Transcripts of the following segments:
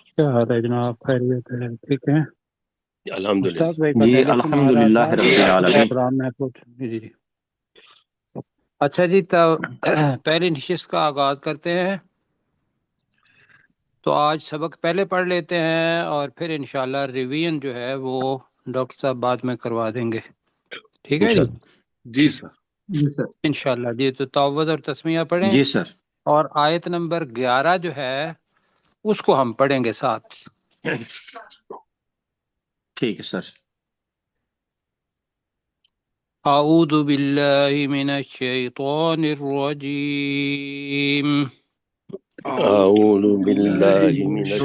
کیا حال ہے جناب؟ خیریت ہے؟ ٹھیک ہے؟ الحمدللہ استاد بھائی کا جی ٹیلیفون آ رہا الحمدللہ تھا رب العالمین۔ پروگرام میں جی جی اچھا جی، تو پہلی نشست کا آغاز کرتے ہیں۔ تو آج سبق پہلے پڑھ لیتے ہیں اور پھر انشاءاللہ ریویژن جو ہے وہ ڈاکٹر صاحب بعد میں کروا دیں گے، ٹھیک ہے جی؟ انشاءاللہ جی سر۔ جی سر۔ انشاءاللہ جی، تو تعوذ اور تسمیہ پڑھیں، جی سر۔ اور آیت نمبر 11 جو ہے اس کو ہم پڑھیں گے ساتھ۔ ٹھیک ہے سر۔ اعوذ باللہ من الشیطان الرجیم، اعوذ باللہ من اعوذ باللہ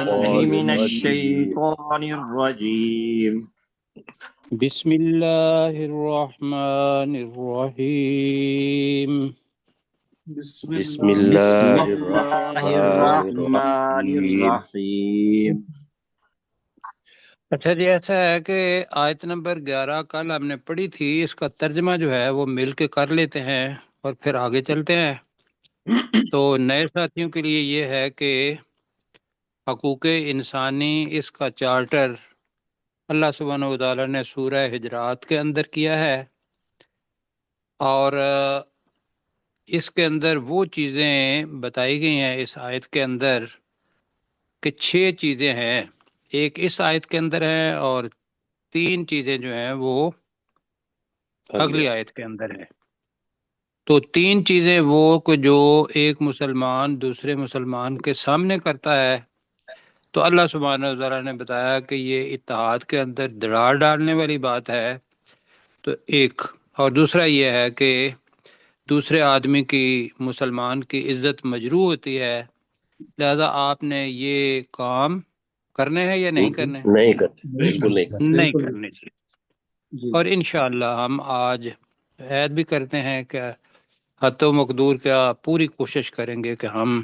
الشیطان من الرجیم۔ الشیطان الرجیم۔ بسم اللہ الرحمن الرحیم۔ بسم بسم اللہ اللہ الرحمن الرحمن الرحیم۔ الرحیم۔ اچھا جی، ایسا ہے کہ آیت نمبر 11 کل ہم نے پڑھی تھی، اس کا ترجمہ جو ہے وہ مل کے کر لیتے ہیں اور پھر آگے چلتے ہیں۔ تو نئے ساتھیوں کے لیے یہ ہے کہ حقوق انسانی اس کا چارٹر اللہ سبحانہ و تعالیٰ نے سورہ حجرات کے اندر کیا ہے، اور اس کے اندر وہ چیزیں بتائی گئی ہیں اس آیت کے اندر کہ 6 چیزیں ہیں، ایک اس آیت کے اندر ہے اور 3 چیزیں جو ہیں وہ اگلی آیت کے اندر ہے۔ تو 3 چیزیں وہ کہ جو ایک مسلمان دوسرے مسلمان کے سامنے کرتا ہے، تو اللہ سبحانہ و تعالیٰ نے بتایا کہ یہ اتحاد کے اندر دراڑ ڈالنے والی بات ہے، تو ایک، اور دوسرا یہ ہے کہ دوسرے آدمی کی، مسلمان کی عزت مجروح ہوتی ہے، لہذا آپ نے یہ کام کرنے ہیں یا نہیں کرنے؟ نہیں کرتے، بالکل نہیں کرتے۔ نہیں کرنے چاہیے۔ اور انشاءاللہ ہم آج عہد بھی کرتے ہیں کہ حتی و مقدور کیا پوری کوشش کریں گے کہ ہم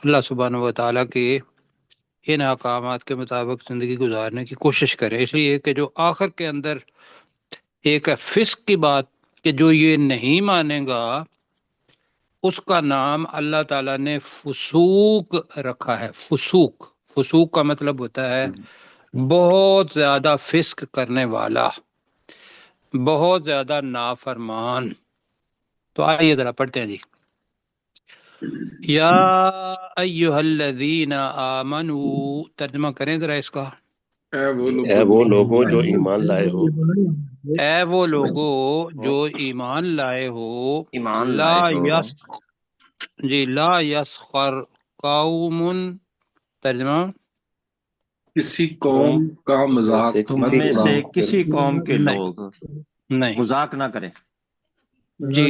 اللہ سبحانہ و تعالیٰ کے ان احکامات کے مطابق زندگی گزارنے کی کوشش کریں، اس لیے کہ جو آخر کے اندر ایک ہے فسق کی بات کہ جو یہ نہیں مانے گا اس کا نام اللہ تعالیٰ نے فسوق رکھا ہے۔ فسوق، فسوق کا مطلب ہوتا ہے بہت زیادہ فسق کرنے والا، بہت زیادہ نافرمان۔ تو آئیے ذرا پڑھتے ہیں جی۔ یا ایہا الذین آمنوا، ترجمہ کریں ذرا اس کا۔ اے وہ لوگوں جو ایمان لائے ہو، اے وہ لوگو جو ایمان لائے ہو، ایمان لا لائے ہو۔ یس جی لا یسخر قوم، ترجمہ کسی قوم کا مذاق تم مت میں سے اڑاؤ۔ کسی قوم کے نہیں لوگ نہیں مذاق نہ کریں۔ جی،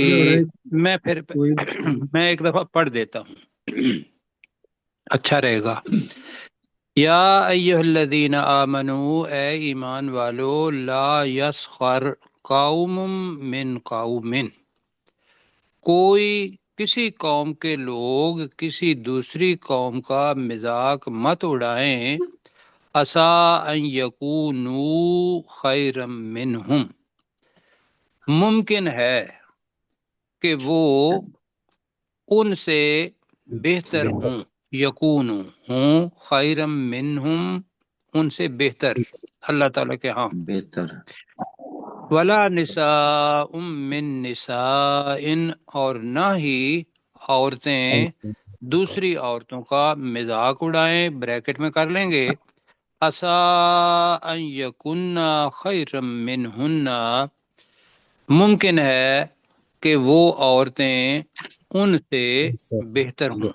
میں پھر میں ایک دفعہ پڑھ دیتا ہوں، اچھا رہے گا۔ یا ایہا الذین آمنوا، اے ایمان والو، لا یسخر قوم من قوم، کوئی کسی قوم کے لوگ کسی دوسری قوم کا مذاق مت اڑائیں، عسیٰ ان یکونوا خیرا منہم، ممکن ہے کہ وہ ان سے بہتر ہوں، یکون ہوں، خیرا منہم، ان سے بہتر اللہ تعالیٰ کے ہاں۔ بہتر۔ ولا نساء من نساء، اور نہ ہی عورتیں دوسری عورتوں کا مذاق اڑائیں، بریکٹ میں کر لیں گے، عسیٰ ان یکن خیرا منہن، ممکن ہے کہ وہ عورتیں ان سے بہتر ہوں۔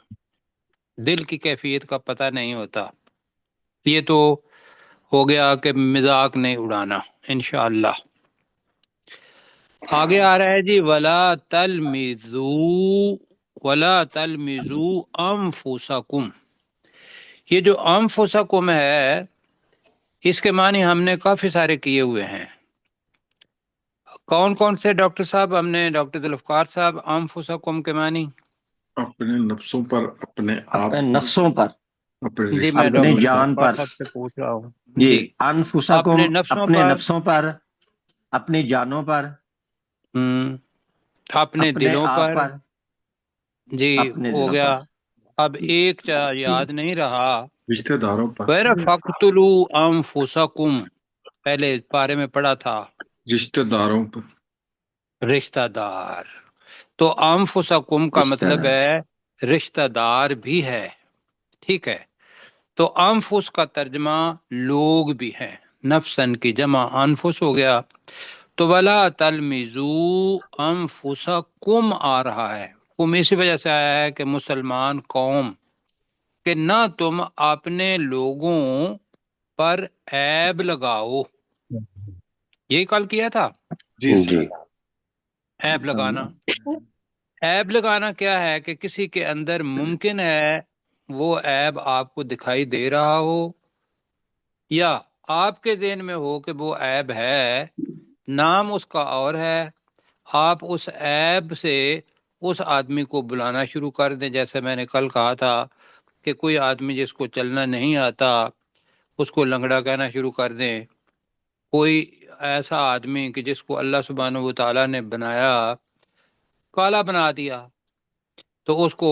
دل کی کیفیت کا پتہ نہیں ہوتا، یہ تو ہو گیا کہ مذاق نہیں اڑانا انشاءاللہ۔ آگے آ رہا ہے جی، ولا تلمزوا انفسکم، یہ جو انفسکم ہے اس کے معنی ہم نے کافی سارے کیے ہوئے ہیں۔ کون کون سے ڈاکٹر صاحب؟ ہم نے ڈاکٹر ذوالفقار صاحب انفسکم کے معنی اپنے نفسوں پر، اپنے آپ اپنے نفسوں پر، اپنے جی، میں رشتے اپنے ڈاکٹر داروں پر۔ جان ذوالفقار پر۔ صاحب سے پوچھ رہا ہوں جی جی۔ انفسکم، اپنے نفسوں اپنے پر، نفسوں پر، اپنی جانوں پر، اپنے دلوں آپ پر، پر، جی اپنے ہو دلوں گیا۔ پر، اب ایک یاد نہیں رہا، رشتہ داروں پر، فَاقْتُلُوا أَنفُسَكُمْ، پہلے پارے میں پڑھا تھا، رشتہ داروں پر، رشتہ دار۔ تو انفسکم کا رشتہ مطلب دار، ہے رشتہ دار بھی ہے، ٹھیک ہے۔ تو انفس کا ترجمہ لوگ بھی ہیں، نفسن کی جمع انفس ہو گیا۔ تو ولا تلمزوا انفسکم آ رہا ہے، کم اسی وجہ سے آیا ہے کہ مسلمان قوم، کہ نہ تم اپنے لوگوں پر عیب لگاؤ، یہی کال کیا تھا، جی جی سر، عیب لگانا۔ عیب لگانا کیا ہے کہ کسی کے اندر ممکن ہے وہ عیب آپ کو دکھائی دے رہا ہو، یا آپ کے ذہن میں ہو کہ وہ عیب ہے، نام اس کا اور ہے، آپ اس عیب سے اس آدمی کو بلانا شروع کر دیں۔ جیسے میں نے کل کہا تھا کہ کوئی آدمی جس کو چلنا نہیں آتا اس کو لنگڑا کہنا شروع کر دیں، کوئی ایسا آدمی کہ جس کو اللہ سبحانہ و تعالیٰ نے بنایا کالا بنا دیا تو اس کو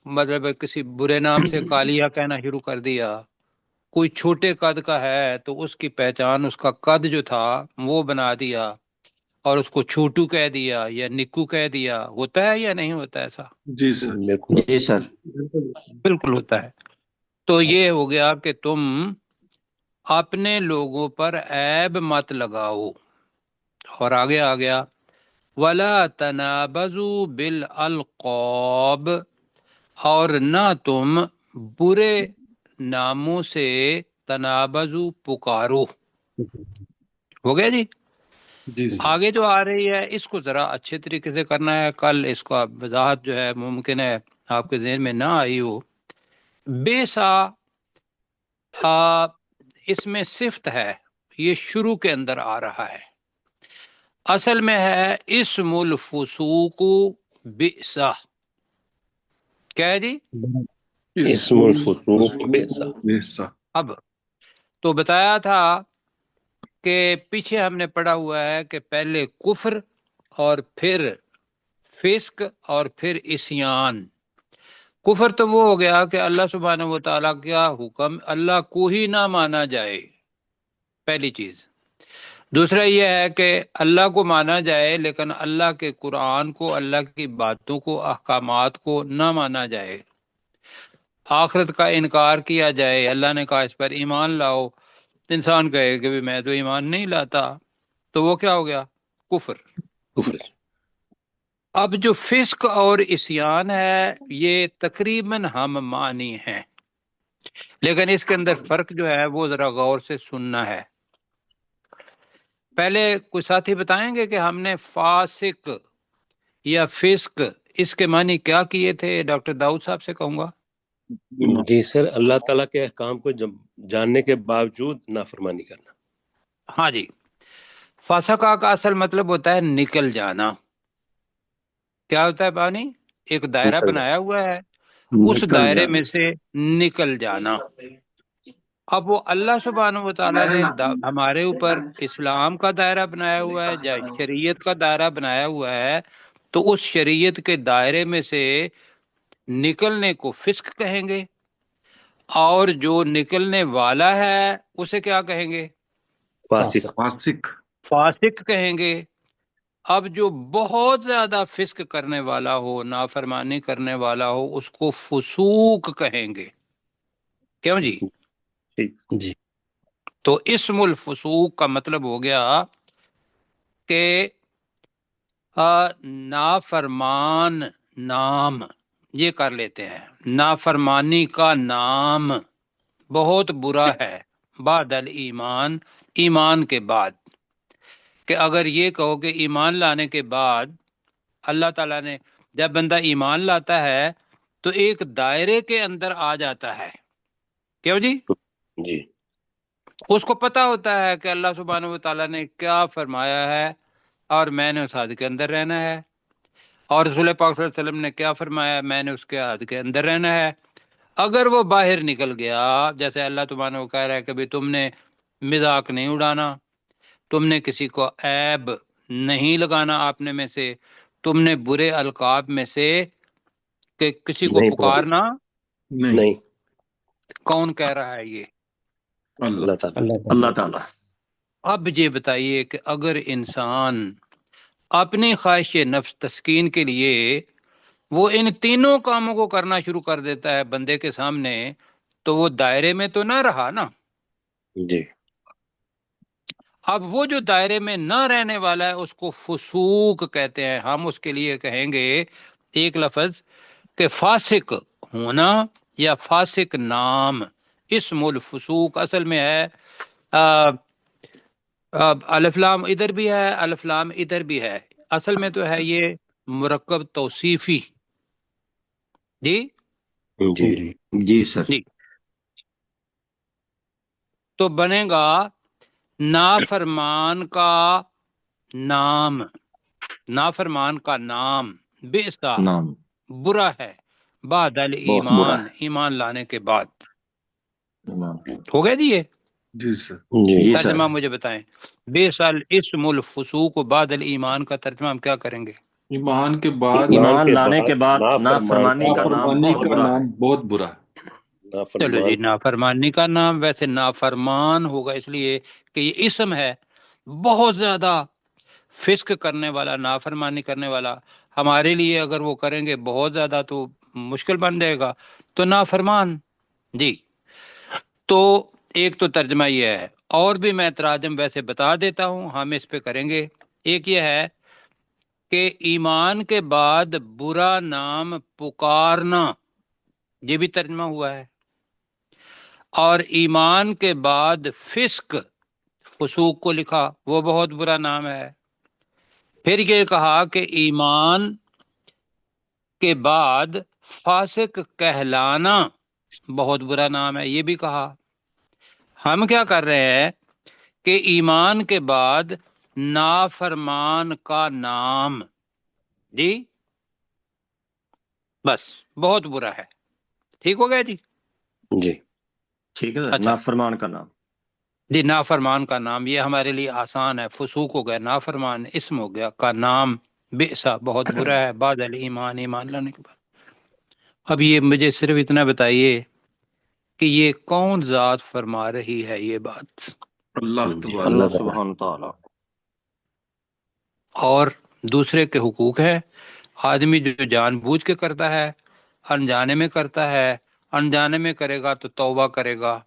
مطلب کسی برے نام سے کالیا کہنا شروع کر دیا۔ کوئی چھوٹے قد کا ہے تو اس کی پہچان اس کا قد جو تھا وہ بنا دیا اور اس کو چھوٹو کہہ دیا یا نکو کہہ دیا۔ ہوتا ہے یا نہیں ہوتا ایسا؟ جی سر، بالکل جی سر، بالکل ہوتا ہے۔ تو یہ ہو گیا کہ تم اپنے لوگوں پر عیب مت لگاؤ، اور آگے آ گیا وَلَا تَنَابَزُوا بِالْأَلْقَابِ، اور نہ تم برے ناموں سے تنابزو پکارو۔ ہو گیا جی۔ جی سر، آگے جو آ رہی ہے اس کو ذرا اچھے طریقے سے کرنا ہے، کل اس کا وضاحت جو ہے ممکن ہے آپ کے ذہن میں نہ آئی ہو۔ بے سا اس میں صفت ہے، یہ شروع کے اندر آ رہا ہے، اصل میں ہے اسم الفسوق بئسا، کیا ہے جی؟ اسم الفسوق بیسا۔ بیسا، اب تو بتایا تھا کہ پیچھے ہم نے پڑھا ہوا ہے کہ پہلے کفر اور پھر فسق اور پھر عصیان۔ کفر تو وہ ہو گیا کہ اللہ سبحانہ و تعالیٰ کا حکم اللہ کو ہی نہ مانا جائے، پہلی چیز۔ دوسرا یہ ہے کہ اللہ کو مانا جائے لیکن اللہ کے قرآن کو، اللہ کی باتوں کو، احکامات کو نہ مانا جائے، آخرت کا انکار کیا جائے۔ اللہ نے کہا اس پر ایمان لاؤ، انسان کہے کہ میں تو ایمان نہیں لاتا، تو وہ کیا ہو گیا؟ کفر۔ کفر۔ اب جو فسق اور عصیان ہے یہ تقریباً ہم معنی ہیں، لیکن اس کے اندر فرق جو ہے وہ ذرا غور سے سننا ہے۔ پہلے کوئی ساتھی بتائیں گے کہ ہم نے فاسق یا فسق اس کے معنی کیا کیے تھے؟ ڈاکٹر داؤد صاحب سے کہوں گا۔ جی سر، اللہ تعالیٰ کے احکام کو جاننے کے باوجود نافرمانی کرنا۔ ہاں جی، فاسقہ کا اصل مطلب ہوتا ہے نکل جانا۔ کیا ہوتا ہے بانی؟ ایک دائرہ نکل بنایا ہوا ہے، اس نکل دائرے جانا، میں سے نکل جانا۔ اب وہ اللہ سبحانہ و تعالیٰ نے ہمارے اوپر اسلام کا دائرہ بنایا ہوا ہے یا شریعت کا دائرہ بنایا ہوا ہے، تو اس شریعت کے دائرے میں سے نکلنے کو فسق کہیں گے، اور جو نکلنے والا ہے اسے کیا کہیں گے؟ فاسق۔ فاسق، فاسق کہیں گے۔ اب جو بہت زیادہ فسق کرنے والا ہو، نافرمانی کرنے والا ہو، اس کو فسوق کہیں گے۔ کیوں جی؟ ٹھیک جی۔ تو اسم الفسوق کا مطلب ہو گیا کہ نافرمان نام، یہ کر لیتے ہیں، نافرمانی کا نام بہت برا ہے، بعد الایمان، ایمان کے بعد۔ کہ اگر یہ کہو کہ ایمان لانے کے بعد اللہ تعالیٰ نے، جب بندہ ایمان لاتا ہے تو ایک دائرے کے اندر آ جاتا ہے، کیوں جی؟ جی۔ اس کو پتا ہوتا ہے کہ اللہ سبحانہ و تعالیٰ نے کیا فرمایا ہے اور میں نے اس حد کے اندر رہنا ہے، اور رسول پاک صلی اللہ علیہ وسلم نے کیا فرمایا، میں نے اس کے حد کے اندر رہنا ہے۔ اگر وہ باہر نکل گیا، جیسے اللہ سبحانہ و کہہ رہا ہے کہ بھی تم نے مذاق نہیں اڑانا، تم نے کسی کو عیب نہیں لگانا آپ نے میں سے، تم نے برے القاب میں سے کہ کسی کو نہیں پکارنا۔ نہیں نہیں، کون کہہ رہا ہے یہ؟ اللہ اللہ تعالیٰ۔ اللہ تعالیٰ۔ اب یہ بتائیے کہ اگر انسان اپنی خواہش نفس تسکین کے لیے وہ ان تینوں کاموں کو کرنا شروع کر دیتا ہے بندے کے سامنے، تو وہ دائرے میں تو نہ رہا نا۔ جی اب وہ جو دائرے میں نہ رہنے والا ہے اس کو فسوق کہتے ہیں۔ ہم اس کے لیے کہیں گے ایک لفظ کہ فاسق ہونا یا فاسق نام۔ اسم الفسوق اصل میں ہے الف لام ادھر بھی ہے، الف لام ادھر بھی ہے، اصل میں تو ہے یہ مرکب توصیفی۔ جی جی جی سر۔ جی، تو بنے گا نافرمان کا نام، نافرمان کا نام بئسا نام برا ہے، بعد بہت برا الایمان ایمان لانے کے بعد۔ ایمان۔ ہو گیا جی یہ جی سر۔ جی جی سر۔ ترجمہ مجھے بتائیں، بئسا الاسم الفسوق بعد الایمان کا ترجمہ ہم کیا کریں گے؟ ایمان کے بعد ایمان لانے کے بعد نافرمانی کا نام نافرمانی بہت کا برا ہے۔ نام بہت برا ہے۔ چلو نافرمان جی، نافرمانی کا نام ویسے نافرمان ہوگا اس لیے کہ یہ اسم ہے، بہت زیادہ فسق کرنے والا، نافرمانی کرنے والا۔ ہمارے لیے اگر وہ کریں گے بہت زیادہ تو مشکل بن جائے گا، تو نافرمان۔ جی، تو ایک تو ترجمہ یہ ہے، اور بھی میں تراجم ویسے بتا دیتا ہوں، ہم اس پہ کریں گے۔ ایک یہ ہے کہ ایمان کے بعد برا نام پکارنا، یہ بھی ترجمہ ہوا ہے، اور ایمان کے بعد فسق فسوق کو لکھا، وہ بہت برا نام ہے۔ پھر یہ کہا کہ ایمان کے بعد فاسق کہلانا بہت برا نام ہے، یہ بھی کہا۔ ہم کیا کر رہے ہیں کہ ایمان کے بعد نافرمان کا نام، جی بس بہت برا ہے۔ ٹھیک ہو گیا جی؟ جی ٹھیک ہے سر، اچھا نافرمان کا نام۔ جی، نافرمان کا نام یہ ہمارے لیے آسان ہے، فسوق ہو گیا، نافرمان اسم ہو گیا، کا نام بئسا بہت برا ہے، بعد الایمان ایمان لانے کے بعد۔ اب یہ مجھے صرف اتنا بتائیے کہ یہ کون ذات فرما رہی ہے یہ بات؟ اللہ جی، تبارک اللہ تعالیٰ۔ سبحانہ تعالیٰ۔ اور دوسرے کے حقوق ہیں۔ آدمی جو جان بوجھ کے کرتا ہے، انجانے میں کرتا ہے، انجانے میں کرے گا تو توبہ کرے گا،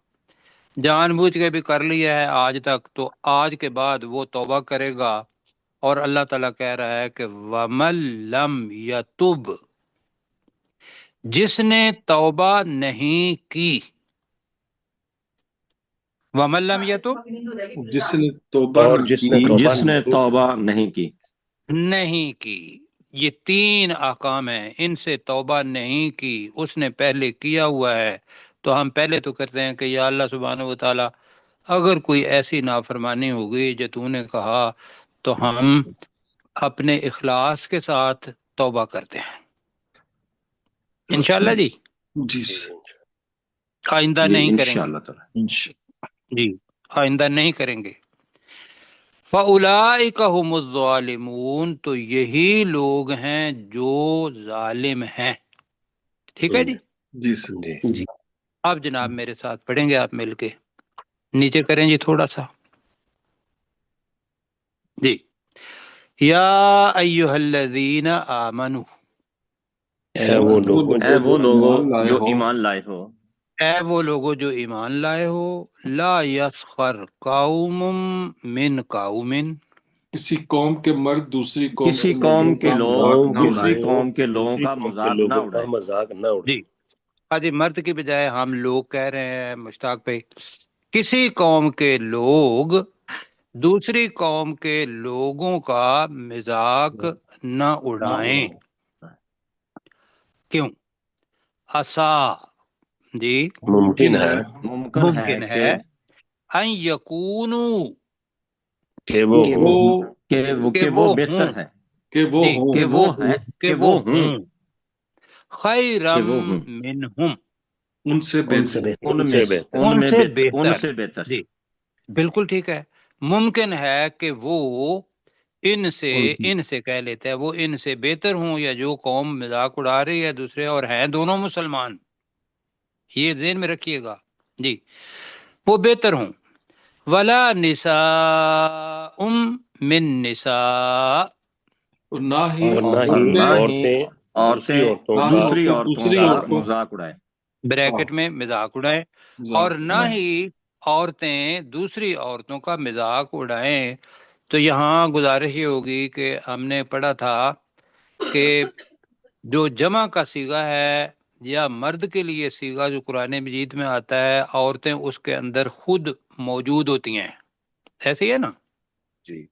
جان بوجھ کے بھی کر لیا ہے آج تک تو آج کے بعد وہ توبہ کرے گا۔ اور اللہ تعالیٰ کہہ رہا ہے کہ وَمَن لَّمْ يَتُبْ، جس نے توبہ نہیں کی، وَمَن لَّمْ يَتُبْ جس نے توبہ اور نہ جس کی، نے توبہ جس نے نہیں توبہ نہیں کی۔ نہیں کی، یہ تین احکام ہیں، ان سے توبہ نہیں کی، اس نے پہلے کیا ہوا ہے، تو ہم پہلے تو کرتے ہیں کہ یا اللہ سبحانہ و تعالی اگر کوئی ایسی نافرمانی ہوگی جو تو نے کہا، تو ہم اپنے اخلاص کے ساتھ توبہ کرتے ہیں انشاءاللہ جی، جی جی سر، آئندہ جی نہیں کریں گے، انشاءاللہ تعالیٰ۔ انشاءاللہ۔ جی آئندہ نہیں کریں گے۔ فَأُولَئِكَ هُمُ الظَّالِمُونَ، تو یہی لوگ ہیں جو ظالم ہیں۔ ٹھیک ہے جی؟ جی سر۔ جی اب جناب میرے ساتھ پڑھیں گے آپ مل کے، نیچے کریں جی تھوڑا سا، جی۔ یا ایہا الذین آمنو، اے وہ لوگوں اے وہ لوگوں ایمان لائے جو ہو، ایمان لائے ہو، اے وہ لوگوں جو ایمان لائے ہو، لا یسخر قوم من قوم، کسی قوم کے مرد دوسری قوم کسی کے قوم مردوں کے کا لوگ مذاق نہ دوسری اڑائے۔ قوم کے لوگوں دوسری کا قوم کے مذاق نہ لوگوں کا اڑائے۔ مذاق نہ اڑائے۔ جی آجی مرد کی بجائے ہم لوگ کہہ رہے ہیں مشتاق پہ، کسی قوم کے لوگ دوسری قوم کے لوگوں کا مذاق نہ اڑائیں۔ کیوں؟ عسا، جی ممکن ہے ممکن ہے ان یکونو، کہ وہ کہ ہوں وہ کہ وہ بہتر ہے، کہ وہ جی ہوں کہ وہ ہے، کہ وہ ہوں، ہوں، خیرم کہ وہ ہوں، منہم، ان سے ان سے بہتر۔ ان ان میں سے بہتر۔ ان سے ان بہتر، سے بہتر۔ جی بالکل ٹھیک ہے۔ ممکن ہے کہ وہ ان سے کہہ لیتا ہے وہ ان سے بہتر ہوں، یا جو قوم مذاق اڑا رہی ہے دوسرے اور ہیں دونوں مسلمان، یہ ذہن میں رکھیے گا جی، وہ بہتر ہوں۔ ولا نساء من نساء، اور نہ ہی اور نہ اور ہی نہ عورتیں ہی دوسری عورتیں عورتوں کا دوسری عورتوں دوسری کا عورتوں مذاق اڑائیں۔ بریکٹ میں مذاق اڑائیں، اور مذاق نہ ہی عورتیں دوسری عورتوں کا مذاق اڑائیں۔ تو یہاں گزارش یہ ہوگی کہ ہم نے پڑھا تھا کہ جو جمع کا صیغہ ہے یا مرد کے لیے صیغہ جو قرآن مجید میں آتا ہے، عورتیں اس کے اندر خود موجود ہوتی ہیں، ایسے ہی ہے نا؟ جی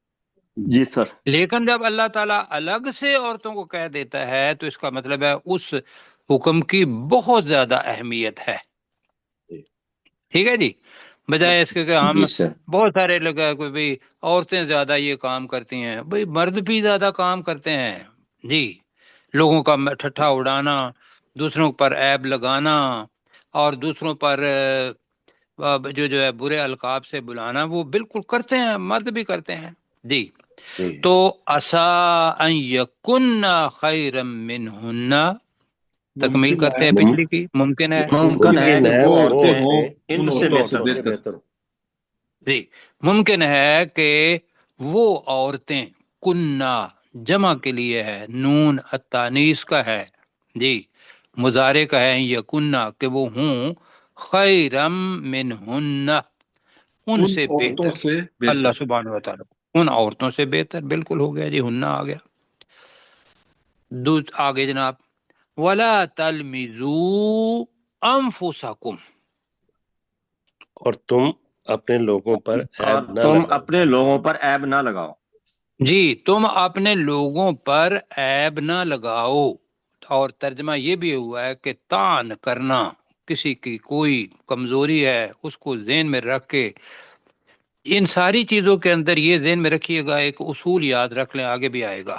جی سر۔ لیکن جب اللہ تعالیٰ الگ سے عورتوں کو کہہ دیتا ہے تو اس کا مطلب ہے اس حکم کی بہت زیادہ اہمیت ہے، جی ٹھیک ہے جی، بجائے اس کے کہ ہم جی سر۔ بہت سارے لوگ ہیں کہ بھئی عورتیں زیادہ یہ کام کرتی ہیں، بھئی مرد بھی زیادہ کام کرتے ہیں جی، لوگوں کا ٹھٹھا اڑانا، دوسروں پر عیب لگانا، اور دوسروں پر جو ہے برے القاب سے بلانا، وہ بالکل کرتے ہیں، مرد بھی کرتے ہیں جی۔ جی تو عسا ان یکن خیرا منہن، تکمیل ممکن کرتے ہے ہیں پچھلی کی، ممکن ہے ممکن ہے ممکن کہ ہے وہ وہ وہ عورتیں ہوں عورتیں ان ان سے ان عورتوں سے بہتر عورتوں ہوں۔ سے بہتر۔ بہتر ہوں۔ جی، ممکن ہے کہ وہ عورتیں، کننا جمع کے لیے ہے، نون التانیث کا ہے جی، مضارع کا ہے، یا کننا کہ وہ ہوں، خیرم منہن ان ان سے عورتوں بہتر، سے اللہ بہتر۔ سبحانہ و تعالیٰ ان عورتوں سے بہتر، بالکل ہو گیا جی، ہننا آ گیا۔ آگے جناب، ولا تلمزوا انفسکم، اور تم اپنے لوگوں پر اور عیب نہ تم لگاؤ۔ اپنے لوگوں پر عیب نہ لگاؤ۔ جی تم اپنے لوگوں پر عیب نہ لگاؤ، اور ترجمہ یہ بھی ہوا ہے کہ طعن کرنا، کسی کی کوئی کمزوری ہے اس کو ذہن میں رکھ کے، ان ساری چیزوں کے اندر یہ ذہن میں رکھیے گا، ایک اصول یاد رکھ لیں، آگے بھی آئے گا،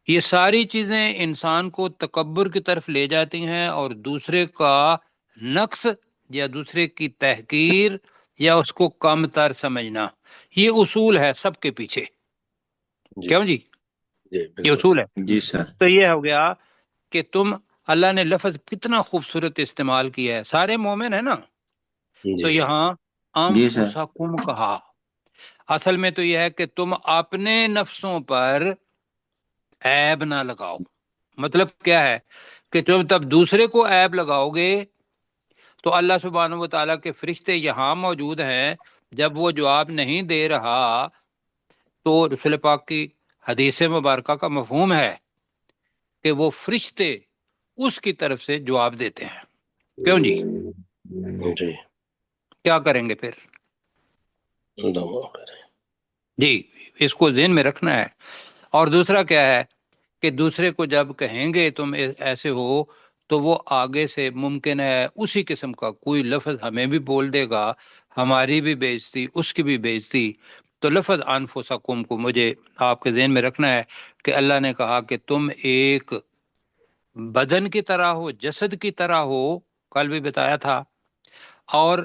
یہ ساری چیزیں انسان کو تکبر کی طرف لے جاتی ہیں، اور دوسرے کا نقص یا دوسرے کی تحقیر یا اس کو کم تر سمجھنا، یہ اصول ہے سب کے پیچھے، جی کیوں جی؟ جی یہ بالکل۔ اصول ہے۔ جی سر۔ تو یہ ہو گیا کہ تم، اللہ نے لفظ کتنا خوبصورت استعمال کیا ہے، سارے مومن ہیں نا، تو جی یہاں جی سر۔ انفسکم کہا، اصل میں تو یہ ہے کہ تم اپنے نفسوں پر عیب نہ لگاؤ، مطلب کیا ہے کہ تم تب دوسرے کو عیب لگاؤ گے تو اللہ سبحانہ و تعالیٰ کے فرشتے یہاں موجود ہیں، جب وہ جواب نہیں دے رہا تو رسول پاک کی حدیث مبارکہ کا مفہوم ہے کہ وہ فرشتے اس کی طرف سے جواب دیتے ہیں، کیوں جی؟ جی کیا کریں گے پھر اللہ معاف کرے۔ جی، اس کو ذہن میں رکھنا ہے۔ اور دوسرا کیا ہے کہ دوسرے کو جب کہیں گے تم ایسے ہو، تو وہ آگے سے ممکن ہے اسی قسم کا کوئی لفظ ہمیں بھی بول دے گا، ہماری بھی بےزتی اس کی بھی بےزتی، تو لفظ انفسکم کو مجھے آپ کے ذہن میں رکھنا ہے کہ اللہ نے کہا کہ تم ایک بدن کی طرح ہو، جسد کی طرح ہو، کل بھی بتایا تھا، اور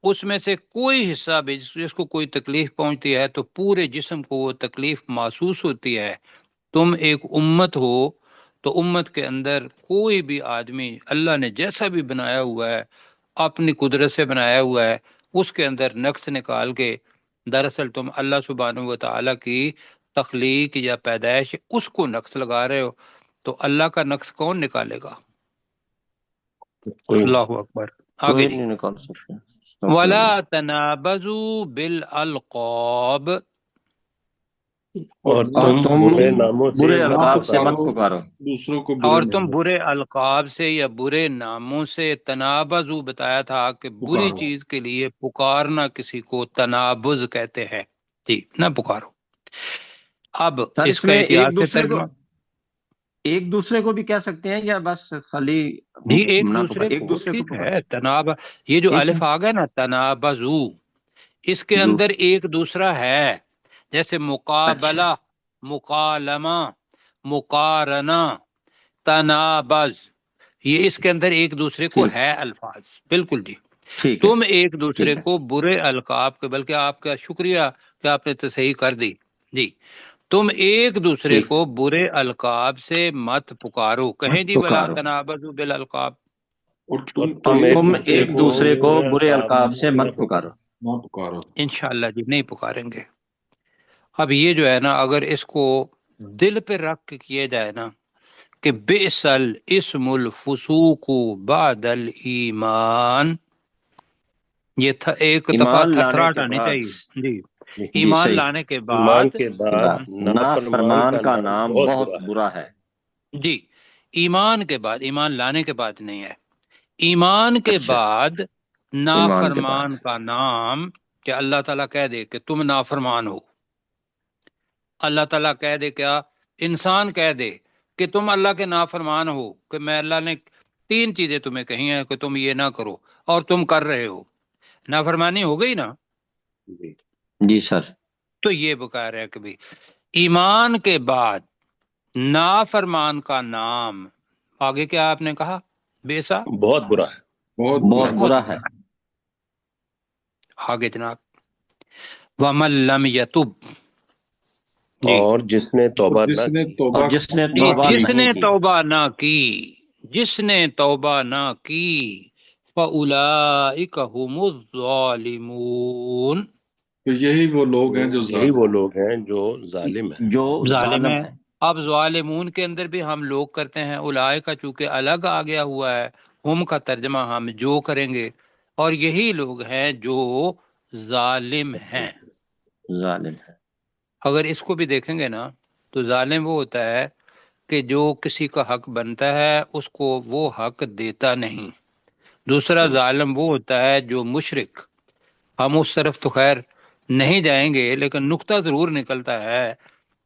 اس میں سے کوئی حصہ بھی جس کو کوئی تکلیف پہنچتی ہے تو پورے جسم کو وہ تکلیف محسوس ہوتی ہے۔ تم ایک امت ہو تو امت کے اندر کوئی بھی آدمی اللہ نے جیسا بھی بنایا ہوا ہے، اپنی قدرت سے بنایا ہوا ہے، اس کے اندر نقص نکال کے دراصل تم اللہ سبحانہ و تعالیٰ کی تخلیق یا پیدائش اس کو نقص لگا رہے ہو، تو اللہ کا نقص کون نکالے گا؟ کوئی نہیں۔ اللہ اکبر۔ آگے کوئی جی، نہیں نکال سکتے۔ استغفر ولا اللہ۔ تنابزوا بالالقاب، اور اور نہ اور تم تم برے ناموں سے برے مت نہ القاب سے پکارو۔ مت پکارو پکارو۔ دوسروں کو برے اور تم نام برے القاب سے یا برے ناموں سے، تنابزوا بتایا تھا کہ بری پکارو۔ چیز کے لیے پکارنا کسی کو تنابز کہتے ہیں جی، نہ پکارو۔ اب سر اس اس کا میں احتیاط سے ترجمہ، ایک دوسرے کو بھی کہہ سکتے ہیں یا بس خالی جی ایک نہ دوسرے پکار، ایک کو دوسرے کو ٹھیک پکار؟ ہے، تناب، یہ جو ٹھیک ہے۔ الف آ گیا نا تنابزو، اس کے زو، اندر ایک دوسرا ہے، جیسے اچھا مقابلہ، مکالمہ، مقارنہ، تنابز، یہ اس کے اندر ایک دوسرے کو ٹھیک، ہے الفاظ، بالکل جی۔ ٹھیک ہے، تم ایک دوسرے ٹھیک ہے۔ کو برے القاب کے، بلکہ آپ کا شکریہ کہ آپ نے تصحیح کر دی جی تم ایک دوسرے ٹھیک، کو برے القاب سے مت پکارو، کہیں جی ولا پکارو، تنابزوا بالالقاب، اور اور تم تم ایک ایک تم دوسرے دوسرے ایک کو کو دوسرے کو برے برے القاب القاب سے سے نہ مت پکارو۔ پکارو۔ نہ پکارو۔ انشاءاللہ جی نہیں پکاریں گے۔ اب یہ جو ہے نا اگر اس کو دل پہ رکھ کے کیے جائے نا کہ بئس الاسم الفسوق بعد الایمان، یہ ایک دفعہ ایمان لانے تھرتھراہٹ کے آنی بعد، چاہیے جی، جی، جی ایمان صحیح، لانے کے ایمان بعد، کے بعد نافرمان نافرمان کا کا نام نام بہت بہت برا ہے۔ برا ہے۔ جی ایمان کے بعد، ایمان لانے کے بعد نہیں ہے، ایمان کے اچھا، بعد ایمان کے بعد، نافرمان کا نام، کہ اللہ تعالیٰ کہہ دے کہ تم نافرمان ہو، اللہ تعالیٰ کہہ دے، کیا انسان کہہ دے کہ تم اللہ کے نافرمان ہو، کہ میں اللہ نے تین چیزیں تمہیں کہی ہیں کہ تم یہ نہ کرو اور تم کر رہے ہو، نافرمانی ہو گئی نا، جی جی سر، تو یہ بکا رہا ہے کہ بھی ایمان کے بعد نافرمان کا نام، آگے کیا آپ نے کہا، بیسا، بہت برا ہے۔ بہت بہت برا۔ بہت برا ہے۔ برا ہے۔ آگے جناب، وَمَن لَّمْ يَتُبْ، جی اور جس نے اور توبہ جس نہ نے کی، توبہ اور جس نے جی نہ توبہ کی، جس نے نہیں کی، توبہ نہ کی، جس نے توبہ نہ کی، فَأُولَٰئِكَ هُمُ الظَّالِمُونَ، تو یہی وہ لوگ ہیں جو تو یہی ظالم وہ ہیں۔ لوگ ہیں جو ظالم ہیں۔ جو ظالم ظالم ہے۔ ہے۔ اب ظالمون کے اندر بھی ہم لوگ کرتے ہیں، اولئک کا چونکہ الگ آ گیا ہوا ہے، ہم کا ترجمہ ہم جو کریں گے، اور یہی لوگ ہیں جو ظالم ہیں۔ ظالم ہے۔ اگر اس کو بھی دیکھیں گے نا تو ظالم وہ ہوتا ہے کہ جو کسی کا حق بنتا ہے اس کو وہ حق دیتا نہیں۔ دوسرا ظالم وہ ہوتا ہے جو مشرک، ہم اس طرف تو خیر نہیں جائیں گے لیکن نقطہ ضرور نکلتا ہے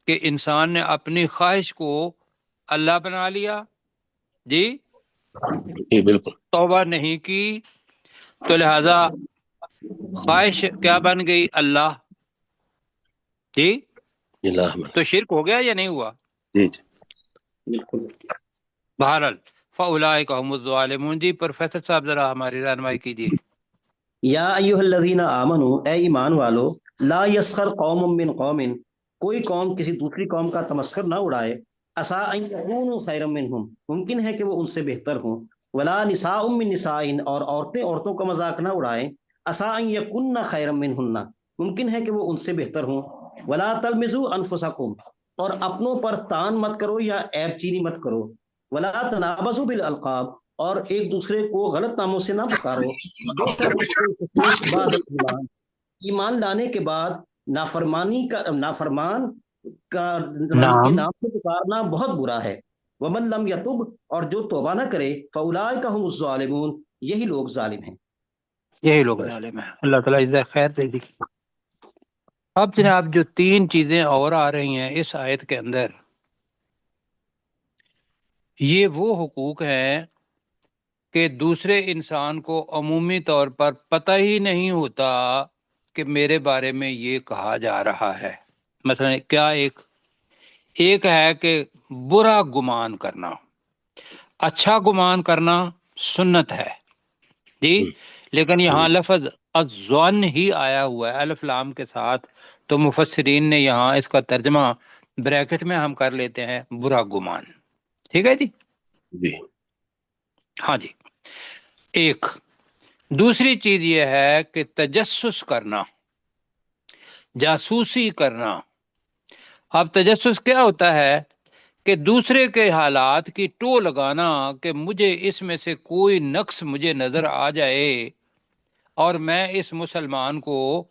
کہ انسان نے اپنی خواہش کو اللہ بنا لیا، جی جی بالکل۔ توبہ نہیں کی، تو لہذا خواہش کیا بن گئی، اللہ، جی الہ من، تو شرک ہو گیا یا نہیں ہوا؟ جی جی۔ بالکل۔ بہرحال فاولئک هم الظالمون۔ جی پروفیسر صاحب ذرا ہماری رہنمائی کیجیے۔ یا ایھا الذین آمنو، اے ایمان والو، لا یسخر قوم من قوم، کوئی قوم کسی دوسری قوم کا تمسخر نہ اڑائے، عسیٰ ان یکونوا خیرا منہم، ممکن ہے کہ وہ ان سے بہتر ہوں، ولا نساء من نساء، اور عورتیں عورتوں کا مذاق نہ اڑائیں، عسیٰ ان یکن خیرا منہن، ممکن ہے کہ وہ ان سے بہتر ہوں، ولا تلمزوا انفسکم، اور اپنوں پر تان مت کرو یا عیب چینی مت کرو، ولا تنابزوا بالالقاب، اور ایک دوسرے کو غلط ناموں سے نہ پکارو، بئس الاسم الفسوق بعد الایمان، ایمان لانے کے بعد نافرمان کا کے نام، نام سے پکارنا بہت برا ہے۔ ومن لم یتب، اور جو توبہ نہ کرے، فاولئک هم الظالمون، یہی لوگ ظالم ہیں۔ یہی لوگ ظالم ہیں، اللہ تعالیٰ عزت خیر دے دی۔ اب جناب جو تین چیزیں اور آ رہی ہیں اس آیت کے اندر، یہ وہ حقوق ہیں کہ دوسرے انسان کو عمومی طور پر پتہ ہی نہیں ہوتا کہ میرے بارے میں یہ کہا جا رہا ہے۔ مثلا کیا، ایک ہے کہ برا گمان کرنا، اچھا گمان کرنا سنت ہے، جی لیکن یہاں لفظ الظن ہی آیا ہوا ہے الف لام کے ساتھ، تو مفسرین نے یہاں اس کا ترجمہ بریکٹ میں ہم کر لیتے ہیں برا گمان، ٹھیک ہے جی، جی ہاں جی۔ ایک دوسری چیز یہ ہے کہ تجسس کرنا، جاسوسی کرنا۔ اب تجسس کیا ہوتا ہے کہ دوسرے کے حالات کی ٹو لگانا کہ مجھے اس میں سے کوئی نقص مجھے نظر آ جائے اور میں اس مسلمان کو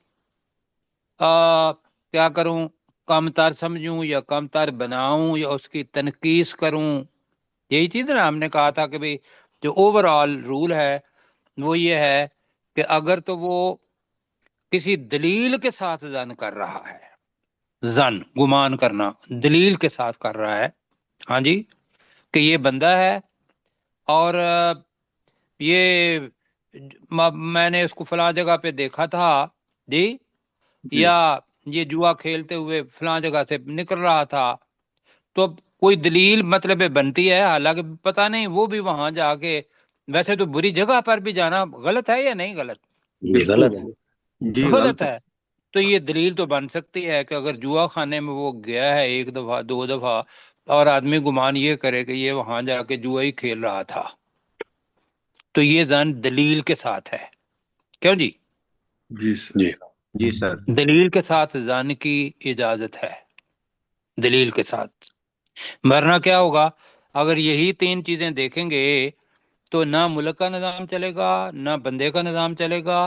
کیا کروں، کم تر سمجھوں یا کم تر بناؤں یا اس کی تنقیص کروں۔ یہی چیز نا ہم نے کہا تھا کہ بھئی جو اوور آل رول ہے وہ یہ ہے کہ اگر تو وہ کسی دلیل کے ساتھ زن کر رہا ہے، زن گمان کرنا دلیل کے ساتھ کر رہا ہے، ہاں جی، کہ یہ بندہ ہے اور یہ میں نے اس کو فلاں جگہ پہ دیکھا تھا، جی جی یا یہ جوا کھیلتے ہوئے فلاں جگہ سے نکل رہا تھا، تو کوئی دلیل مطلب بنتی ہے، حالانکہ پتہ نہیں وہ بھی وہاں جا کے، ویسے تو بری جگہ پر بھی جانا غلط ہے یا نہیں غلط؟ یہ بالکل غلط ہے۔ غلط، جی غلط غلط ہے۔ ہے، تو یہ دلیل تو بن سکتی ہے کہ اگر جوا خانے میں وہ گیا ہے ایک دفعہ دو دفعہ اور آدمی گمان یہ کرے کہ یہ وہاں جا کے جوا ہی کھیل رہا تھا، تو یہ ظن دلیل کے ساتھ ہے. کیوں جی؟ جی سر. جی جی سر. دلیل کے ساتھ ظن کی اجازت ہے، دلیل کے ساتھ. ورنہ کیا ہوگا اگر یہی تین چیزیں دیکھیں گے تو نہ ملک کا نظام چلے گا نہ بندے کا نظام چلے گا.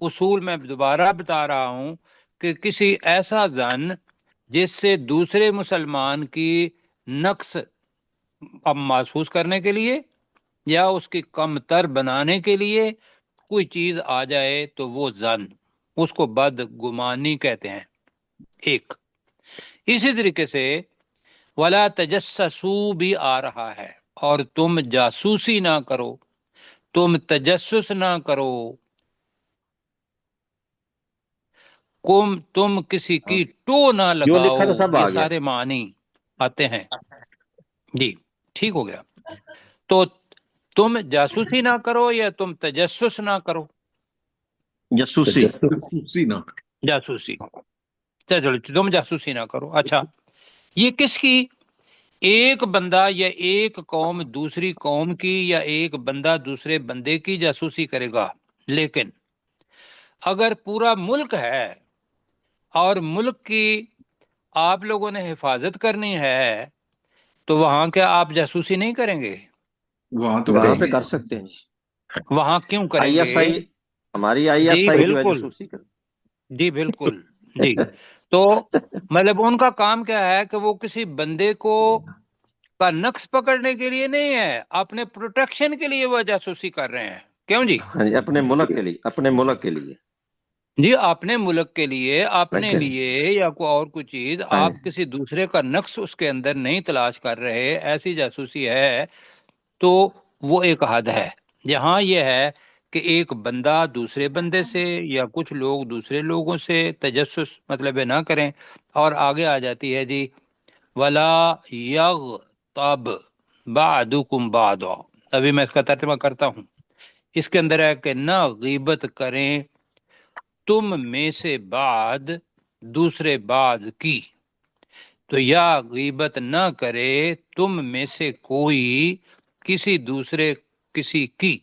اصول میں دوبارہ بتا رہا ہوں کہ کسی ایسا ظن جس سے دوسرے مسلمان کی نقص اب محسوس کرنے کے لیے یا اس کی کم تر بنانے کے لیے کوئی چیز آ جائے تو وہ ظن، اس کو بد گمانی کہتے ہیں. ایک اسی طریقے سے ولا تجسسو بھی آ رہا ہے، اور تم جاسوسی نہ کرو، تم تجسس نہ کرو، تم کسی کی ٹو نہ جو لگاؤ. لکھا تھا سب یہ آ گیا. سارے معنی آتے ہیں. جی ٹھیک ہو گیا. تو تم جاسوسی نہ کرو یا تم تجسس نہ کرو. جاسوسی. جاسوسی نہ کرو. جاسوسی، چلو تم جاسوسی نہ کرو. اچھا یہ کس کی؟ ایک بندہ یا ایک قوم دوسری قوم کی یا ایک بندہ دوسرے بندے کی جاسوسی کرے گا. لیکن اگر پورا ملک ہے اور ملک کی آپ لوگوں نے حفاظت کرنی ہے تو وہاں کیا آپ جاسوسی نہیں کریں گے؟ وہاں تو وہاں کریں پہ گے. کر سکتے ہیں. وہاں کیوں کریں آئی گے؟ ایس آئی، ہماری آئی ایس جی آئی جو ہے بالکل، جاسوسی کر. جی بالکل. جی تو مطلب ان کا کام کیا ہے کہ وہ کسی بندے کو کا نقص پکڑنے کے لیے نہیں ہے، اپنے پروٹیکشن کے لیے وہ جاسوسی کر رہے ہیں. کیوں جی؟ ہاں جی، اپنے ملک کے لیے، اپنے ملک کے لیے. جی اپنے ملک کے لیے، اپنے لیکن لیے یا کوئی اور کوئی چیز. ہاں آپ کسی دوسرے کا نقص اس کے اندر نہیں تلاش کر رہے، ایسی جاسوسی ہے تو وہ ایک حد ہے. جہاں یہ ہے کہ ایک بندہ دوسرے بندے سے یا کچھ لوگ دوسرے لوگوں سے تجسس مطلب نہ کریں. اور آگے آ جاتی ہے جی ولا یغتب بعضکم بعضا. ابھی میں اس کا ترجمہ کرتا ہوں. اس کے اندر ہے کہ نہ غیبت کریں تم میں سے بعد دوسرے بعض کی. تو یا غیبت نہ کرے تم میں سے کوئی کسی دوسرے کسی کی.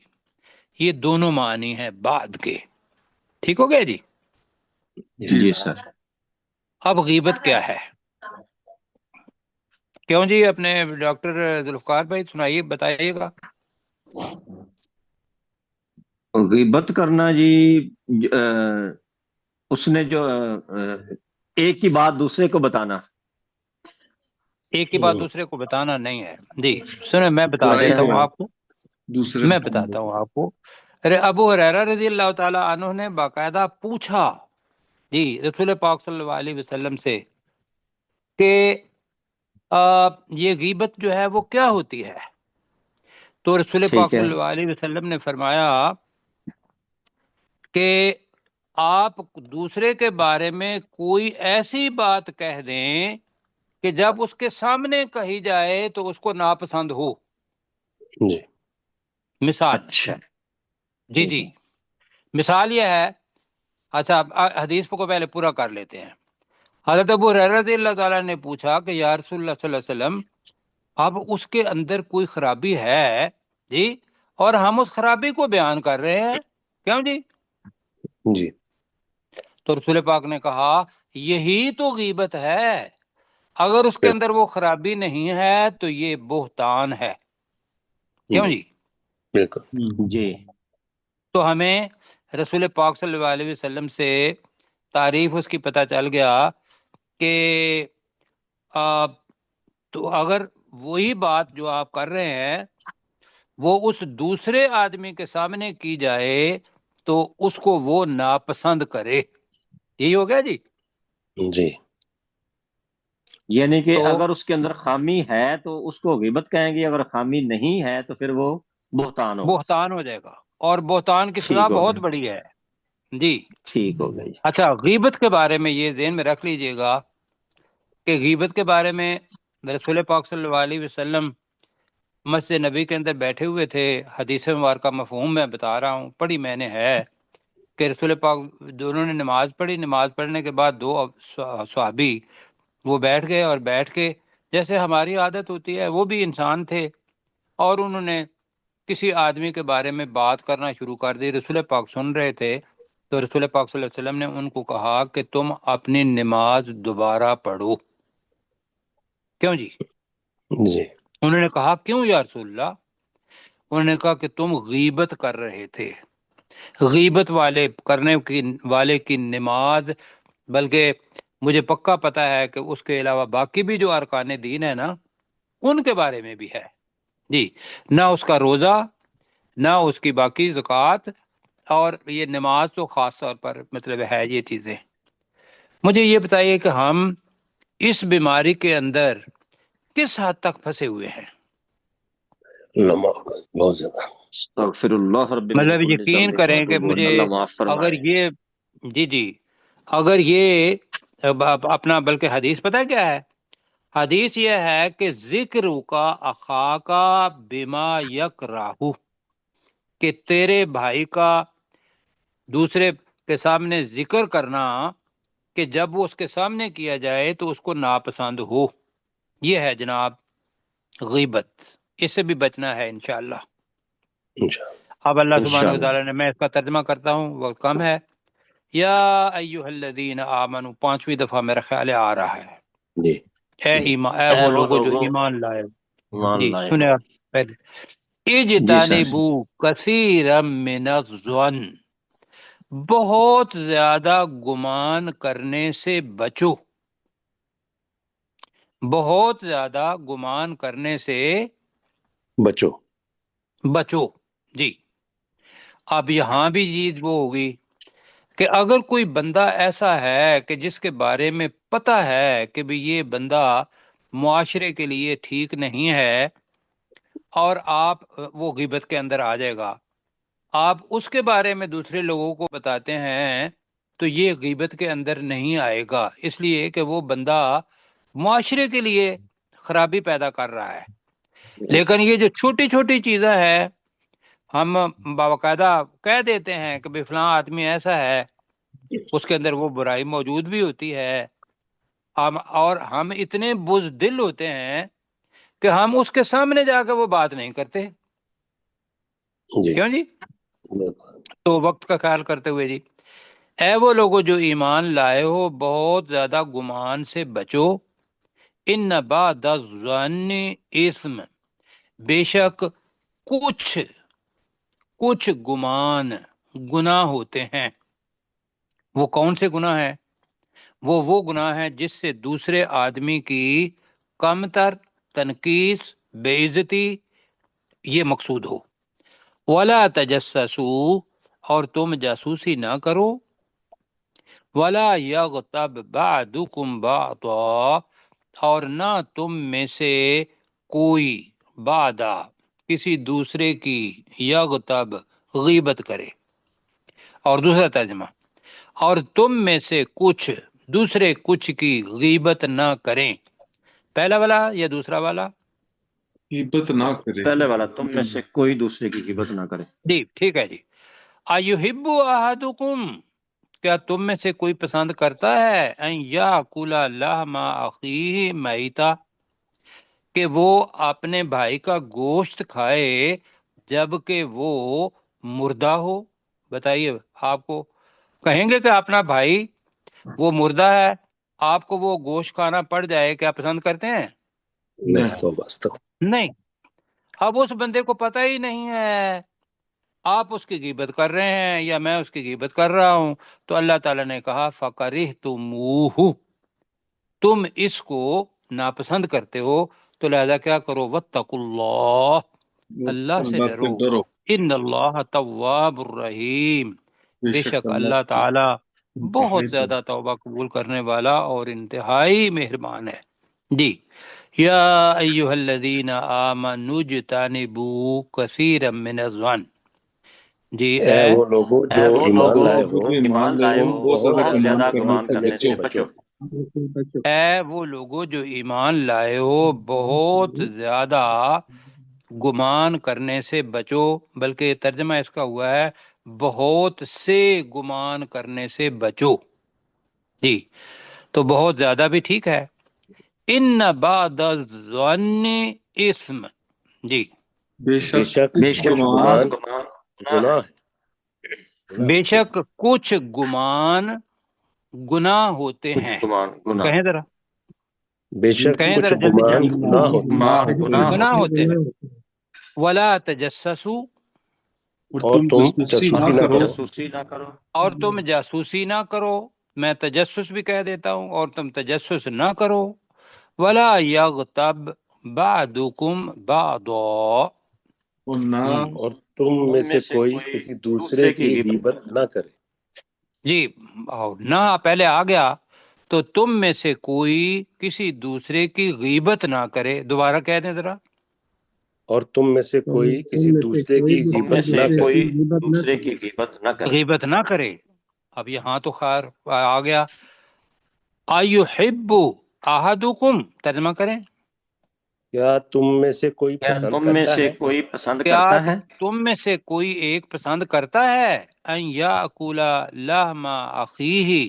یہ دونوں معنی ہیں بعد کے. ٹھیک ہو گیا جی؟ جی سر. اب غیبت کیا ہے؟ کیوں جی؟ اپنے ڈاکٹر ذوالفقار بھائی سنائیے، بتائیے گا. غیبت کرنا جی، اس نے جو ایک کی بات دوسرے کو بتانا. ایک کی بات دوسرے کو بتانا نہیں ہے. جی سنیں میں بتا برائی دیتا کو ہوں آپ کو. دوسرے میں کو بتاتا ہوں آپ کو. ارے ابو ہریرہ رضی اللہ تعالی عنہ نے باقاعدہ پوچھا جی رسول پاک صلی اللہ علیہ وسلم سے کہ یہ غیبت جو ہے وہ کیا ہوتی ہے. تو رسول پاک ٹھیک ہے. صلی اللہ علیہ وسلم نے فرمایا کہ آپ دوسرے کے بارے میں کوئی ایسی بات کہہ دیں کہ جب اس کے سامنے کہی جائے تو اس کو ناپسند ہو. جی مثال، اچھا جی ٹھیک جی ہے. مثال یہ ہے. اچھا حدیث کو پہلے پورا کر لیتے ہیں. حضرت ابو ہریرہ رضی اللہ تعالیٰ نے پوچھا کہ یا رسول اللہ صلی اللہ علیہ وسلم اب اس کے اندر کوئی خرابی ہے جی اور ہم اس خرابی کو بیان کر رہے ہیں. کیوں جی؟ جی تو رسول پاک نے کہا یہی تو غیبت ہے. اگر اس کے اندر وہ خرابی نہیں ہے تو یہ بہتان ہے. کیوں جی؟ بالکل. جی تو ہمیں رسول پاک صلی اللہ علیہ وسلم سے تعریف اس کی پتہ چل گیا کہ تو اگر وہی بات جو آپ کر رہے ہیں وہ اس دوسرے آدمی کے سامنے کی جائے تو اس کو وہ ناپسند کرے. یہی ہو گیا جی. جی یعنی کہ تو اگر اس کے اندر خامی ہے تو اس کو غیبت کہیں گے، اگر خامی نہیں ہے تو پھر وہ بہتان ہوگا. بہتان ہو جائے گا اور بہتان کی سزا ٹھیک ہو بہت گیا. بڑی ہے. جی ٹھیک ہو گئی. اچھا غیبت کے بارے میں یہ ذہن میں رکھ لیجئے گا کہ غیبت کے بارے میں رسول پاک صلی اللہ علیہ وسلم مسجد نبی کے اندر بیٹھے ہوئے تھے. حدیث مبارکہ مفہوم میں بتا رہا ہوں، پڑھی میں نے ہے کہ رسول پاک دونوں نے نماز پڑھی، نماز پڑھنے کے بعد دو صحابی وہ بیٹھ گئے، اور بیٹھ کے جیسے ہماری عادت ہوتی ہے، وہ بھی انسان تھے، اور انہوں نے کسی آدمی کے بارے میں بات کرنا شروع کر دی۔ رسول پاک سن رہے تھے، تو رسول پاک صلی اللہ علیہ وسلم نے ان کو کہا کہ تم اپنی نماز دوبارہ پڑھو۔ کیوں جی؟ جی انہوں نے کہا کیوں یا رسول اللہ؟ انہوں نے کہا کہ تم غیبت کر رہے تھے، غیبت والے کی نماز، بلکہ مجھے پکا پتا ہے کہ اس کے علاوہ باقی بھی جو ارکان دین ہے نا، ان کے بارے میں بھی ہے جی، نہ اس کا روزہ، نہ اس کی باقی زکوٰۃ، اور یہ نماز تو خاص طور پر مطلب ہے یہ چیزیں۔ مجھے یہ بتائیے کہ ہم اس بیماری کے اندر کس حد تک پھنسے ہوئے ہیں؟ لمحہ بہت زیادہ۔ استغفر اللہ رب من مطلب کل یقین ذنب کریں کہ واتوب الیہ۔ مجھے اللہ معاف اگر فرمائے۔ یہ جی اگر یہ اپنا، بلکہ حدیث پتہ ہے کیا ہے؟ حدیث یہ ہے کہ ذکر کا اخا کا بما یکرہ، کہ تیرے بھائی کا دوسرے کے سامنے ذکر کرنا کہ جب وہ اس کے سامنے کیا جائے تو اس کو ناپسند ہو، یہ ہے جناب غیبت۔ اس سے بھی بچنا ہے انشاءاللہ۔ انشاءاللہ۔ اب اللہ سبحانہ و انشاءاللہ۔ تعالیٰ نے، میں اس کا ترجمہ کرتا ہوں، وقت کم ہے۔ یا ایھا الذین آمنو 5ویں دفعہ میرا خیال ہے آ رہا ہے، جی اے اے وہ وہ لوگوں جو لوگوں ایمان لائے۔ ایمان جی لائے سنیں ہو۔ آپ پہلے، جی سر۔ اجتنبوا کثیرا من الظن، بہت زیادہ گمان کرنے سے بچو، بہت زیادہ گمان کرنے سے بچو۔ بچو جی۔ اب یہاں بھی چیز وہ ہوگی کہ اگر کوئی بندہ ایسا ہے کہ جس کے بارے میں پتہ ہے کہ بھی یہ بندہ معاشرے کے لیے ٹھیک نہیں ہے، اور آپ وہ غیبت کے اندر آ جائے گا، آپ اس کے بارے میں دوسرے لوگوں کو بتاتے ہیں، تو یہ غیبت کے اندر نہیں آئے گا، اس لیے کہ وہ بندہ معاشرے کے لیے خرابی پیدا کر رہا ہے۔ لیکن یہ جو چھوٹی چھوٹی چیزیں ہیں، ہم باقاعدہ کہہ دیتے ہیں کہ بھئی فلاں آدمی ایسا ہے، اس کے اندر وہ برائی موجود بھی ہوتی ہے، اور ہم اتنے بزدل ہوتے ہیں کہ ہم اس کے سامنے جا کے وہ بات نہیں کرتے۔ جی کیوں جی؟ بالکل۔ تو وقت کا خیال کرتے ہوئے جی، اے وہ لوگوں جو ایمان لائے ہو، بہت زیادہ گمان سے بچو، ان بعد الظن اثم، بے شک کچھ گمان گناہ ہوتے ہیں۔ وہ کون سے گناہ ہیں؟ وہ گناہ ہیں جس سے دوسرے آدمی کی کمتر، تنقیص، بے عزتی یہ مقصود ہو۔ ولا تجسسوا، اور تم جاسوسی نہ کرو۔ ولا یغتب بعضکم بعضا، اور نہ تم میں سے کوئی بعدا کسی دوسرے کی یغتب غیبت کرے۔ اور دوسرا ترجمہ، اور تم میں سے کچھ دوسرے کچھ کی غیبت نہ کریں۔ پہلا والا یا دوسرا والا؟ غیبت نہ کرے۔ پہلے والا، تم میں سے کوئی دوسرے کی غیبت نہ کرے۔ جی ٹھیک ہے جی۔ ایحب احدکم، کیا تم میں سے کوئی پسند کرتا ہے ان یاکل لحم اخیہ میتا، کہ وہ اپنے بھائی کا گوشت کھائے جبکہ وہ مردہ ہو؟ بتائیے، آپ کو کہیں گے کہ اپنا بھائی وہ مردہ ہے، آپ کو وہ گوشت کھانا پڑ جائے، کیا پسند کرتے ہیں؟ نہیں سو واستو۔ نہیں۔ اب اس بندے کو پتہ ہی نہیں ہے، آپ اس کی غیبت کر رہے ہیں یا میں اس کی غیبت کر رہا ہوں، تو اللہ تعالیٰ نے کہا فَكَرِهْتُمُوهُ، تم اس کو ناپسند کرتے ہو، تو لہذا کیا کرو؟ وَاتَّقُوا اللَّهَ، اللہ سے اللہ سے ڈرو، ڈرو، ان اللہ تواب الرحیم، بے بے شک شک اللہ اللہ تعالی بہت انتہائی زیادہ توبہ قبول کرنے والا اور انتہائی مہربان ہے۔ جی، یا ایہا الذین آمنوا اجتنبوا کثیرا من الظن، جی اے وہ لوگوں جو اے وہ ایمان لوگوں لائے لوگوں ہو، جو ایمان ایمان لائے لائے ہو، ہو، بہت زیادہ بہت گمان زیادہ کرنے گمان سے کرنے بچو۔ سے بچو۔ اے وہ لوگوں جو ایمان لائے ہو، بہت زیادہ گمان کرنے سے بچو، بلکہ ترجمہ اس کا ہوا ہے بہت سے گمان کرنے سے بچو. جی تو بہت زیادہ بھی ٹھیک ہے. ان بعد الظن اسم. جی بے بے شک شک بے کچھ شک گمان گمان گناہ ہے. گناہ بے ہے. ٹھیک شک کچھ گمان گناہ ہوتے کچھ ہیں. گناہ کہیں ذرا بے شک کہیں کچھ ذرا جلدی گمان جلدی. گناہ ہوتے ہیں. گناہ ہوتے ہیں. ولا تجسسوا. اور اور تم تم جاسوسی نہ جاسوسی نہ کرو. کرو. جاسوسی نہ کرو. اور تم جاسوسی نہ کرو. میں تجسس بھی کہہ دیتا ہوں اور تم تجسس نہ کرو. ولا یغتب بعضکم بعضا. اور نہ اور تم میں سے کوئی کسی دوسرے کی غیبت نہ کرے. جی نہ پہلے آ گیا تو تم میں سے کوئی کسی دوسرے کی غیبت نہ کرے. دوبارہ کہہ دیں ذرا. اور تم میں سے کوئی کسی دوسرے کی تم میں غیبت سے نہ کرے. کوئی دوسرے کی غیبت نہ کرے. غیبت نہ کرے. اب یہاں تو خیر آ گیا. ایحب احدکم. ترجمہ کریں. کیا تم میں سے کوئی کیا پسند تم میں کرتا سے ہے کوئی پسند کیا کرتا ہے تم میں سے کوئی ایک پسند کرتا ہے ان یاکل لحم اخیہ.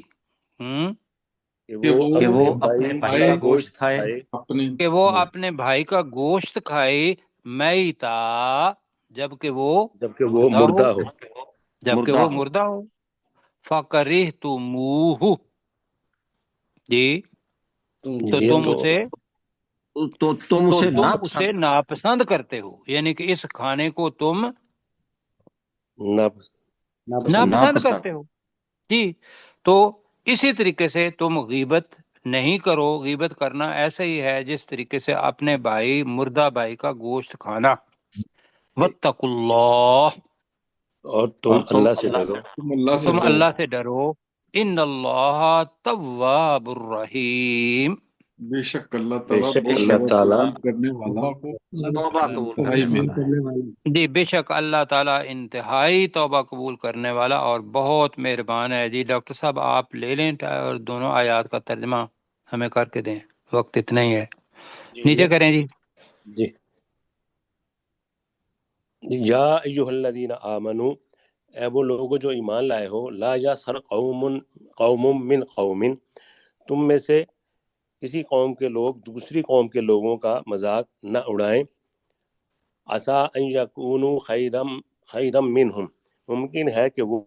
کہ کہ وہ وہ کہ وہ اپنے اپنے بھائی بھائی کا کا گوشت گوشت کھائے کھائے. اپنے کہ وہ اپنے بھائی کا گوشت کھائے میتا جبکہ وہ جبکہ وہ مردہ ہو. جبکہ وہ مردہ ہو. فَكَرِهْتُمُوهُ. جی تو یہ تم تو اسے تو تم اسے ناپسند کرتے ہو. یعنی کہ اس کھانے کو تم ناپسند کرتے ہو. جی تو اسی طریقے سے تم غیبت نہیں کرو. غیبت کرنا ایسا ہی ہے جس طریقے سے اپنے بھائی مردہ بھائی کا گوشت کھانا. واتقوا اللہ. اور تم اللہ سے ڈرو. تم اللہ سے تم ڈرو. اللہ سے ڈرو. ان اللہ تواب الرحیم. بے شک اللہ بے تعالیٰ شک بہت اللہ توبہ تعالیٰ قبول کرنے والا توبہ قبول انتہائی کرنے میں. والا ہے. جی بے شک اللہ تعالیٰ انتہائی توبہ قبول کرنے والا اور بہت مہربان ہے. جی ڈاکٹر صاحب آپ لے لیں اور دونوں آیات کا ترجمہ ہمیں کر کے دیں. وقت اتنا ہی ہے. نیچے کریں جی. جی. یا ایھا الذین آمنو، اے وہ لوگوں جو ایمان لائے ہو، لا یسخر قوم من قوم، تم میں سے کسی قوم کے لوگ دوسری قوم کے لوگوں کا مذاق نہ اڑائیں. عسیٰ ان یکونوا خیرا منہم، ممکن ہے کہ وہ